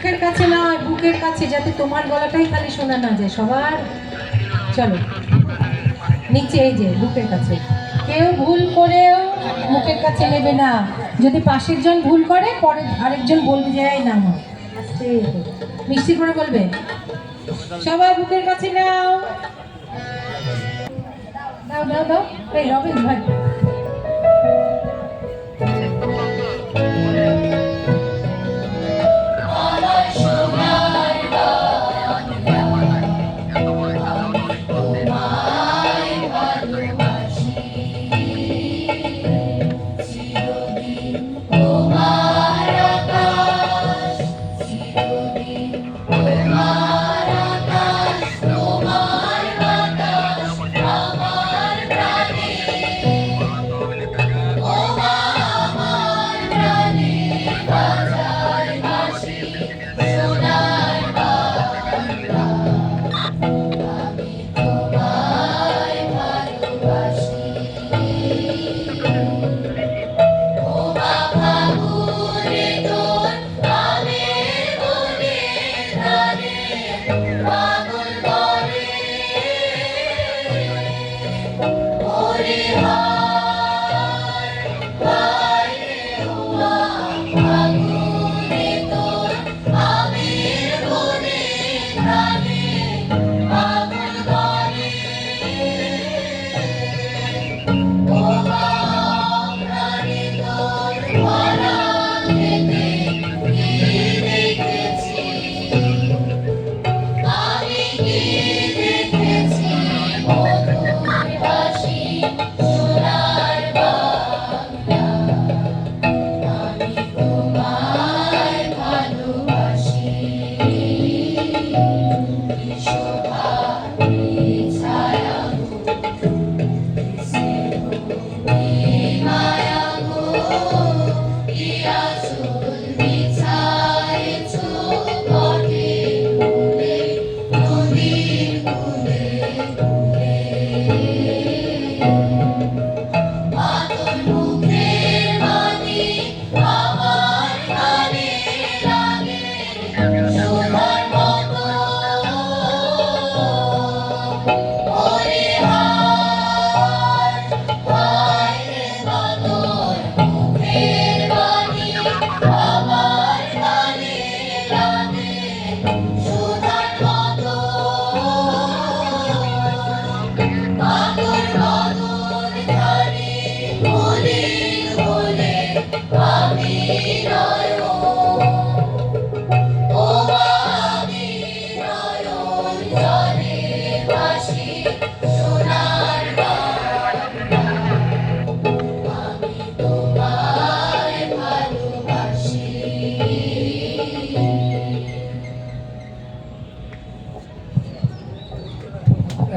মুখের কাছে নয়, বুকের কাছে, যাতে তোমার গলাটাই খালি শোনা না যায় সবার। চলো নিচে, এই যে বুকের কাছে। কেউ ভুল করেও মুখের কাছে নেবে না। যদি পাশের জন ভুল করে, পরে আরেকজন বলবে যে এই নাম, আস্তে মিষ্টি করে বলবে। সবাই বুকের কাছে নাও, দাও দাও দাও। এই রবিন ভাই,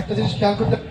একটা জিনিস খেয়াল করতে